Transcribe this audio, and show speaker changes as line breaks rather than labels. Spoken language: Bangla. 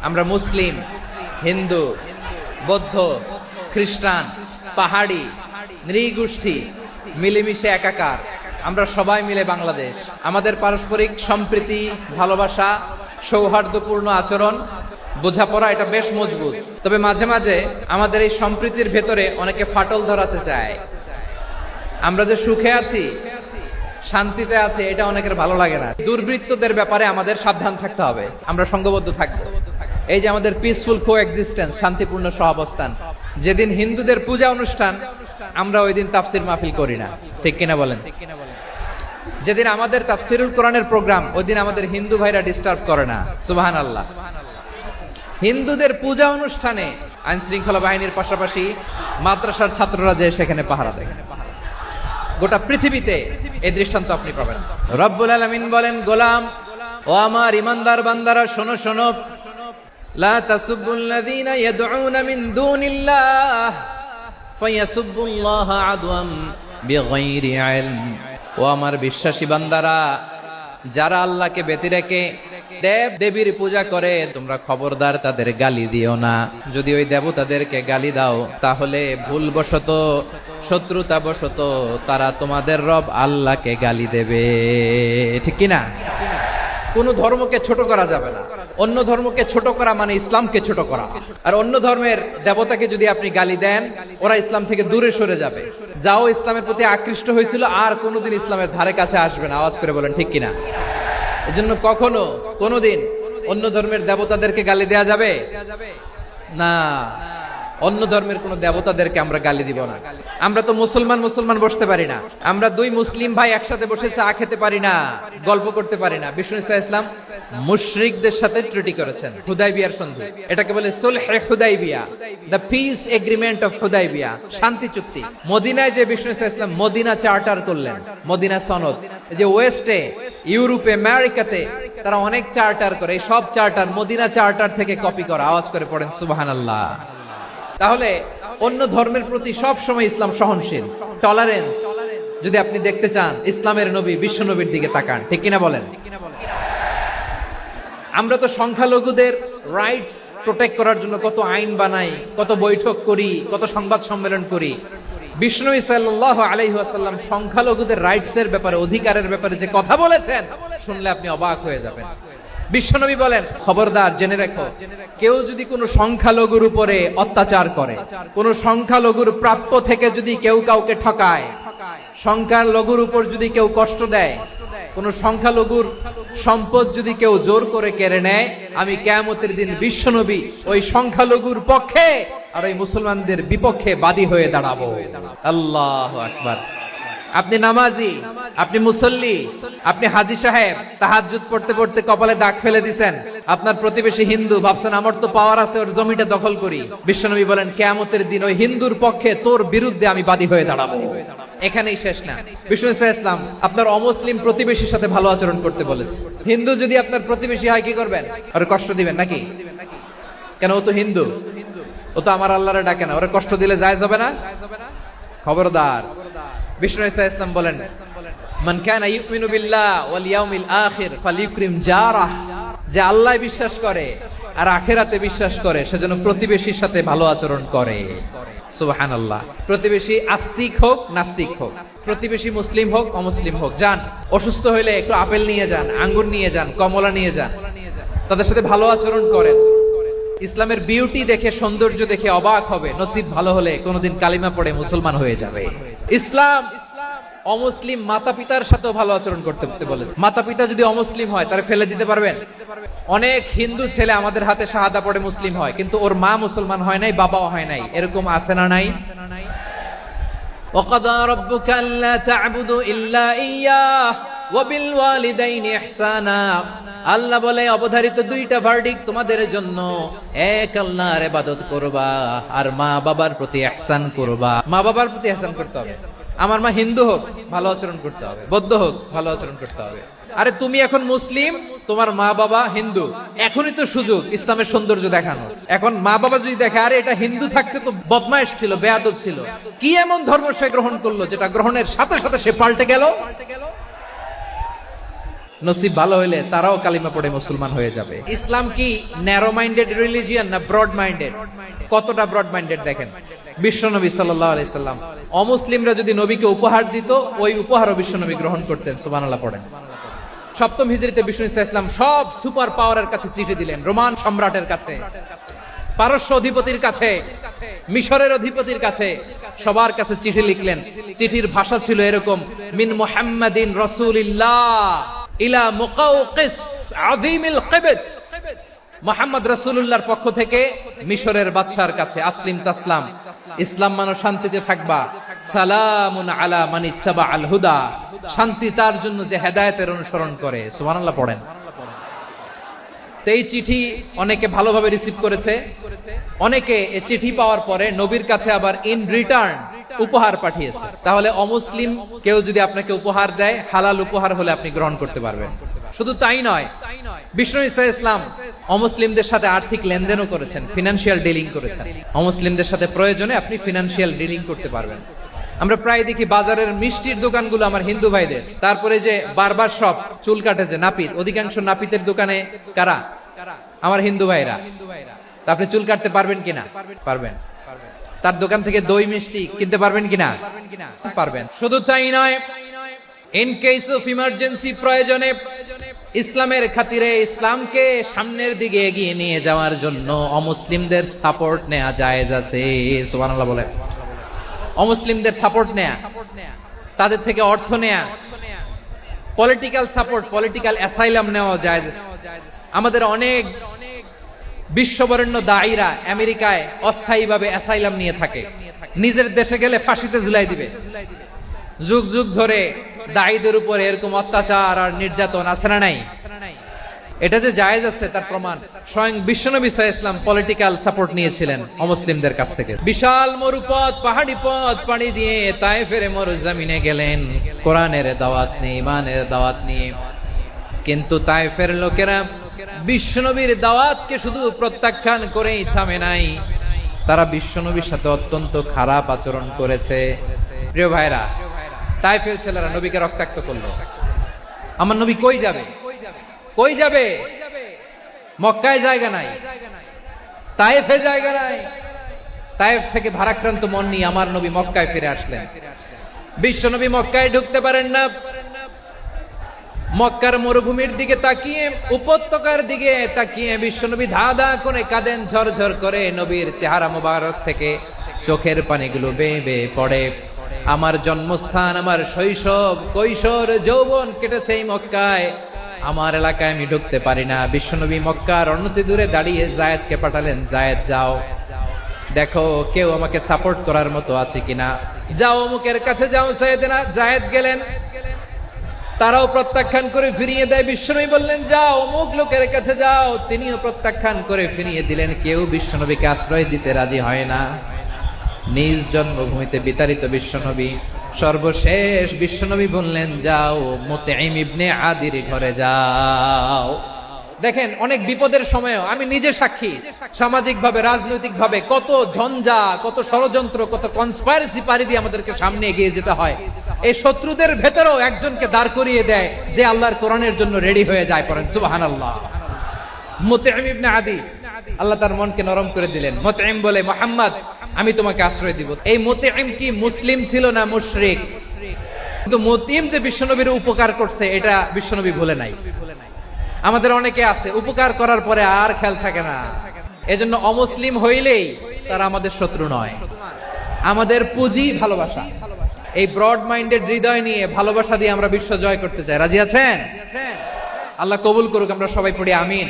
আমরা মুসলিম, হিন্দু, বৌদ্ধ, খ্রিস্টান, পাহাড়ি, নৃগোষ্ঠী মিলেমিশে একাকার। আমরা সবাই মিলে বাংলাদেশ। আমাদের পারস্পরিক সম্প্রীতি, ভালোবাসা, সৌহার্দ্যপূর্ণ আচরণ, বোঝাপড়া এটা বেশ মজবুত। তবে মাঝে মাঝে আমাদের এই সম্প্রীতির ভেতরে অনেকে ফাটল ধরাতে চায়। আমরা যে সুখে আছি, শান্তিতে আছে, এটা অনেকের ভালো লাগে না। দুর্বৃত্তদের ব্যাপারে আমাদের সাবধান থাকতে হবে, আমরা সংঘবদ্ধ থাকবো। এই যে আমাদের পিসফুল কোএক্সিস্টেন্স, শান্তিপূর্ণ সহাবস্থান। যেদিন হিন্দুদের পূজা অনুষ্ঠান, আমরা ওই দিন তাফসির মাহফিল করি না, ঠিক কিনা বলেন? যেদিন আমাদের তাফসিরুল কোরআনের প্রোগ্রাম, ওই দিন আমাদের হিন্দু ভাইরা ডিস্টার্ব করে না। সুবহানাল্লাহ। হিন্দুদের পূজা অনুষ্ঠানে আইন শৃঙ্খলা বাহিনীর পাশাপাশি মাদ্রাসার ছাত্ররা যে সেখানে পাহারা দেয়। গোটা পৃথিবীতে এই দৃষ্টান্ত আপনি পাবেন। রব্বুল আলামিন বলেন, গোলাম ও আমার ইমানদার বান্দারা, শোনো শোনো, লা তাসুবুল্লাযীনা ইয়াদউনা মিন দুনিল্লাহ ফায়াসুবুল্লাহা আদওয়াম বিগাইরি ইলম। ও আমার বিশ্বাসী বান্দারা, যারা আল্লাহকে ব্যতি রেখে দেব দেবীর পূজা করে, তোমরা খবরদার তাদের গালি দিও না। যদি ওই দেবতাদেরকে গালি দাও, তাহলে ভুলবশত, শত্রুতাবশত তারা তোমাদের রব আল্লাহকে গালি দেবে, ঠিক কিনা? কোন ধর্মকে ছোট করা যাবে না। অন্য ধর্মকে ছোট করা মানে ইসলামকে ছোট করা। আর অন্য ধর্মের দেবতাকে যদি আপনি গালি দেন, ওরা ইসলাম থেকে দূরে সরে যাবে। যাও ইসলামের প্রতি আকৃষ্ট হয়েছিল, আর কোনোদিন ইসলামের ধারে কাছে আসবে না। আওয়াজ করে বলেন ঠিক কিনা? এজন্য কখনো কোনোদিন অন্য ধর্মের দেবতাদেরকে গালি দেয়া যাবে না। অন্য ধর্মের কোন দেবতাদেরকে আমরা গালি দিব না। আমরা তো মুসলমান বসতে পারি না। আমরা দুই মুসলিম ভাই একসাথে বসে চা খেতে পারি না, গল্প করতে পারি না। বিষ্ণু ইসলাম মুশরিকদের সাথে ট্রিটি করেছেন হুদাইবিয়ার সন্ধি। এটাকে বলে সুলহে Hudaibiya, the peace agreement of Hudaibiya, শান্তি চুক্তি। মদিনায় যে বিষ্ণু ইসলাম মদিনা চার্টার করলেন, মদিনা সনদ। যে ওয়েস্টে, ইউরোপে, আমেরিকাতে তারা অনেক চার্টার করে, এই সব চার্টার মদিনা চার্টার থেকে কপি করা। আওয়াজ করে পড়েন সুবহানাল্লাহ। তাহলে অন্য ধর্মের প্রতি সব সময় ইসলাম সহনশীল, টলারেন্স। যদি আপনি দেখতে চান, ইসলামের নবী বিশ্ব নবীর দিকে তাকান, ঠিক কিনা বলেন? আমরা তো সংখ্যালঘুদের রাইটস প্রোটেক্ট করার জন্য কত আইন বানাই, কত বৈঠক করি, কত সংবাদ সম্মেলন করি। বিষ্ণু সাল্লাল্লাহু আলাইহি ওয়াসাল্লাম সংখ্যালঘুদের রাইটস এর ব্যাপারে, অধিকারের ব্যাপারে যে কথা বলেছেন, শুনলে আপনি অবাক হয়ে যাবেন। বিশ্বনবী বলেন, খবরদার জেনে রেখো, কেউ যদি কোনো সংখ্যালঘুর উপরে অত্যাচার করে, কোন সংখ্যালঘুর প্রাপ্য থেকে যদি কেউ কাউকে ঠকায়, সংখ্যালঘুর উপর যদি কেউ কষ্ট দেয়, কোন সংখ্যালঘুর সম্পদ যদি কেউ জোর করে কেড়ে নেয়, আমি কিয়ামতের দিন বিশ্বনবী ওই সংখ্যালঘুর পক্ষে আর ওই মুসলমানদের বিপক্ষে বাদী হয়ে দাঁড়াবো। আল্লাহু আকবার। আপনি নামাজি, আপনি মুসল্লি, আপনি হাজী সাহেব, তাহাজ্জুদ পড়তে পড়তে কপালে দাগ ফেলে দিছেন। আপনার প্রতিবেশী হিন্দু, ভাবছেন আমার তো পাওয়ার আছে, ওর জমিটা দখল করি। বিশ্বনবী বলেন, কিয়ামতের দিন ওই হিন্দুর পক্ষে তোর বিরুদ্ধে আমি বাদী হয়ে দাঁড়াবো। এখানেই শেষ না। বিষ্ণু ইসলাম আপনার অমুসলিম প্রতিবেশীর সাথে ভালো আচরণ করতে বলেছে। হিন্দু যদি আপনার প্রতিবেশী হয়, কি করবেন? ওর কষ্ট দিবেন নাকি? কেন? ও তো হিন্দু, ও তো আমার আল্লাহরে ডাকে না, ওরে কষ্ট দিলে জায়েজ হবে না? খবরদার। বিষ্ণু ইসলাম বলেন, মান কানা ইউমিনু বিল্লাহ ওয়াল ইয়াউমিল আখির ফালিউকরিম জারাহ। যে আল্লাহ বিশ্বাস করে আর আখিরাতে বিশ্বাস করে, সেজন্য প্রতিবেশীর সাথে ভালো আচরণ করে। সুবহানাল্লাহ। প্রতিবেশী আস্তিক হোক নাস্তিক হোক, প্রতিবেশী মুসলিম হোক অমুসলিম হোক, যান অসুস্থ হইলে একটু আপেল নিয়ে যান, আঙ্গুর নিয়ে যান, কমলা নিয়ে যান, তাদের সাথে ভালো আচরণ করেন। ইসলামের বিউটি দেখে, সৌন্দর্য দেখে অবাক হবে। নসিব ভালো হলে কোনোদিন কালিমা পড়ে মুসলমান হয়ে যাবে। ইসলাম অমুসলিম মাতা পিতার সাথেও ভালো আচরণ করতে বলেছে। মাতা পিতা যদি অমুসলিম হয়, তারা ফেলে দিতে পারবেন? অনেক হিন্দু ছেলে আমাদের হাতে শাহাদা পড়ে মুসলিম হয়, কিন্তু ওর মা মুসলমান হয় নাই, বাবাও হয় নাই। এরকম আছে না নাই? ওয়াকাদা রাব্বুকা আল্লা তা'বুদু ইল্লা ইয়্যাহ ওয়া বিল ওয়ালিদাইনি ইহসানা। আল্লাহ বলে, অবধারিত দুইটা ভার্ডিক্ট তোমাদের জন্য, এক আল্লাহর ইবাদত করবা আর মা বাবার প্রতি ইহসান করবা। মা বাবার প্রতি ইহসান করতে হবে। আমার মা হিন্দু হোক, ভালো আচরণ করতে হবে, বৌদ্ধ হোক, ভালো আচরণ করতে হবে। আরে তুমি এখন মুসলিম, তোমার মা বাবা হিন্দু, এখনই তো সুযোগ ইসলামের সৌন্দর্য দেখানো। এখন মা বাবা যদি দেখে, আরে এটা হিন্দু থাকতে তো বদমাইশ ছিল, বেয়াদব ছিল, কি এমন ধর্ম সে গ্রহণ করলো যেটা গ্রহণের সাথে সাথে সে পাল্টে গেল। নসিব ভালো হইলে তারাও কালিমা পড়ে মুসলমান হয়ে যাবে। ইসলাম কি ন্যারো মাইন্ডেড রিলিজিয়ান না ব্রড মাইন্ডেড? কতটা ব্রড মাইন্ডেড দেখেন, বিশ্বনবী সাল্লাল্লাহু আলাইহি সাল্লাম অমুসলিমরা যদি নবীকে উপহার দিত, ওই উপহারও বিশ্বনবী গ্রহণ করতেন। সুবহানাল্লাহ পড়েন। সপ্তম হিজরিতে বিষ্ণু ইসলাম সব সুপার পাওয়ারের কাছে চিঠি দিলেন, রোমান সম্রাটের কাছে, পারস্য অধিপতির কাছে, মিশরের অধিপতির কাছে, সবার কাছে চিঠি লিখলেন। চিঠির ভাষা ছিল এরকম, মিন মুহাম্মাদিন রাসূলিল্লাহ ইলা মুকাউকিস আযীমিল কিবত। মুহাম্মদ রাসূলুল্লাহর পক্ষ থেকে মিশরের বাদশার কাছে, আসলিম তাসলাম, ইসলাম মানো শান্তিতে থাকবা, সালামুন আলা মান ইত্তাবা আল হুদা, শান্তি তার জন্য যে হেদায়েতের অনুসরণ করে। সুবহানাল্লাহ পড়েন। এই চিঠি অনেকে ভালোভাবে রিসিভ করেছে, অনেকে এই চিঠি পাওয়ার পরে নবীর কাছে আবার ইন রিটার্ন উপহার পাঠিয়েছে। তাহলে অমুসলিম কেউ যদি আপনাকে উপহার দেয়, হালাল উপহার হলে আপনি গ্রহণ করতে পারবেন। শুধু তাই নয়, বিষ্ণু ঈসা ইসলাম অমুসলিমদের সাথে আর্থিক লেনদেনও করেছেন, ফিনান্সিয়াল ডিলিং করেছেন। অমুসলিমদের সাথে প্রয়োজনে আপনি ফিনান্সিয়াল ডিলিং করতে পারবেন। আমরা প্রায় দেখি বাজারের মিষ্টির দোকানগুলো আমার হিন্দু ভাইদের, তারপরে যে বারবার শপ, চুল কাটে যে নাপিত, অধিকাংশ নাপিতের দোকানে কারা? আমার হিন্দু ভাইরা। তা আপনি চুল কাটতে পারবেন কিনা? পারবেন। তার দোকান থেকে দই মিষ্টি কিনতে পারবেন কিনা? পারবেন। শুধু তাই নয়, ইন কেস অফ ইমার্জেন্সি, প্রয়োজনে ইসলামের খাতিরে, ইসলামকে সামনের দিকে এগিয়ে নিয়ে যাওয়ার জন্য অমুসলিমদের সাপোর্ট নেওয়া জায়েজ আছে। সুবহানাল্লাহ বলে। অমুসলিমদের সাপোর্ট নেয়া, তাদের থেকে অর্থ নেয়া, পলিটিক্যাল সাপোর্ট, পলিটিক্যাল অ্যাসাইলাম নেওয়া জায়েজ আছে। আমাদের অনেক বিশ্ববরেণ্য দায়ীরা আমেরিকায় অস্থায়ীভাবে অ্যাসাইলাম নিয়ে থাকে, নিজের দেশে গেলে ফাঁসিতে ঝুলাই দিবে। যুগ যুগ ধরে দায়ীদের উপর এরকম অত্যাচার আর নির্যাতন আছে না নাই? এটা যে জায়েজ আছে তার প্রমাণ স্বয়ং বিশ্বনবী সাল্লাল্লাহু আলাইহি ওয়াসাল্লাম পলিটিক্যাল সাপোর্ট নিয়েছিলেন অমুসলিমদের কাছ থেকে। বিশাল মরুপথ, পাহাড়ি পথ পাড়ি দিয়ে তায়েফের মরুজমিনে গেলেন কোরআনের দাওয়াত নিয়ে, ঈমানের দাওয়াত নিয়ে। কিন্তু তায়েফের লোকেরা বিশ্বনবীর দাওয়াতকে শুধু প্রত্যাখ্যান করেই থামে নাই, তারা বিশ্বনবীর সাথে অত্যন্ত খারাপ আচরণ করেছে। প্রিয় ভাইরা, তায়েফের ছেলেরা নবীকে রক্তাক্ত করলো। আমার নবী কই যাবে? কই যাবে? মক্কায় জায়গা নাই, তায়েফে জায়গা নাই। তায়েফ থেকে ভারাক্রান্ত মন নিয়ে আমার নবী মক্কায় ফিরে আসলেন। বিশ্বনবী মক্কায় ঢুকতে পারেন না। মক্কার মরুভূমির দিকে তাকিয়ে, উপত্যকার দিকে তাকিয়ে বিশ্বনবী ধা ধা করে কাঁদেন, ঝরঝর করে। নবীর চেহারা মোবারক থেকে চোখের পানিগুলো বেয়ে বেয়ে পড়ে। আমার জন্মস্থান, আমার শৈশব, কৈশোর, যৌবন কেটেছে এই মক্কায়, আমার এলাকায় আমি ঢুকতে পারি না। বিশ্বনবী মক্কার অনতি দূরে দাঁড়িয়ে জায়েদকে পাঠালেন, জায়েদ যাও, দেখো কেউ আমাকে সাপোর্ট করার মতো আছে কিনা, যাও অমুকের কাছে যাও। জায়েদ গেলেন, তারাও প্রত্যাখ্যান করে ফিরিয়ে দেয়। বিশ্বনবী বললেন যাও অমুক লোকের কাছে যাও, তিনিও প্রত্যাখ্যান করে ফিরিয়ে দিলেন। কেউ বিশ্বনবীকে আশ্রয় দিতে রাজি হয় না। নিজ জন্মভূমিতে বিতাড়িত বিশ্বনবী, সর্বশেষ বিশ্বনবী বললেন যাও মুতঈম ইবনে আদির ঘরে যাও। দেখেন, অনেক বিপদের সময়ও আমি নিজে সাক্ষী, সামাজিক ভাবে, রাজনৈতিক ভাবে কত ঝঞ্ঝা, কত ষড়যন্ত্র, কত কনস্পাইরেসি পাড়ি দিয়ে আমাদেরকে সামনে এগিয়ে যেতে হয়। এই শত্রুদের ভেতরেও একজনকে দাঁড় করিয়ে দেয় যে আল্লাহর কোরআনের জন্য রেডি হয়ে যায়। পড়েন সুবহানাল্লাহ। মুতঈম ইবনে আদি, আল্লাহ তার মনকে নরম করে দিলেন। মুতঈম বলে, মুহাম্মদ আমি তোমাকে আশ্রয় দিব। এই মুতঈম কি মুসলিম ছিল না মুশরিক? কিন্তু মুতঈম যে বিশ্বনবীর উপকার করছে এটা বিশ্বনবী ভুলে নাই। আমাদের অনেকে আছে উপকার করার পরে আর খেয়াল থাকে না। এজন্য অমুসলিম হইলেই তারা আমাদের শত্রু নয়। আমাদের পুঁজি ভালোবাসা। এই ব্রড মাইন্ডেড হৃদয় নিয়ে, ভালোবাসা দিয়ে আমরা বিশ্ব জয় করতে চাই। রাজি আছেন? আল্লাহ কবুল করুক। আমরা সবাই পড়ি আমিন।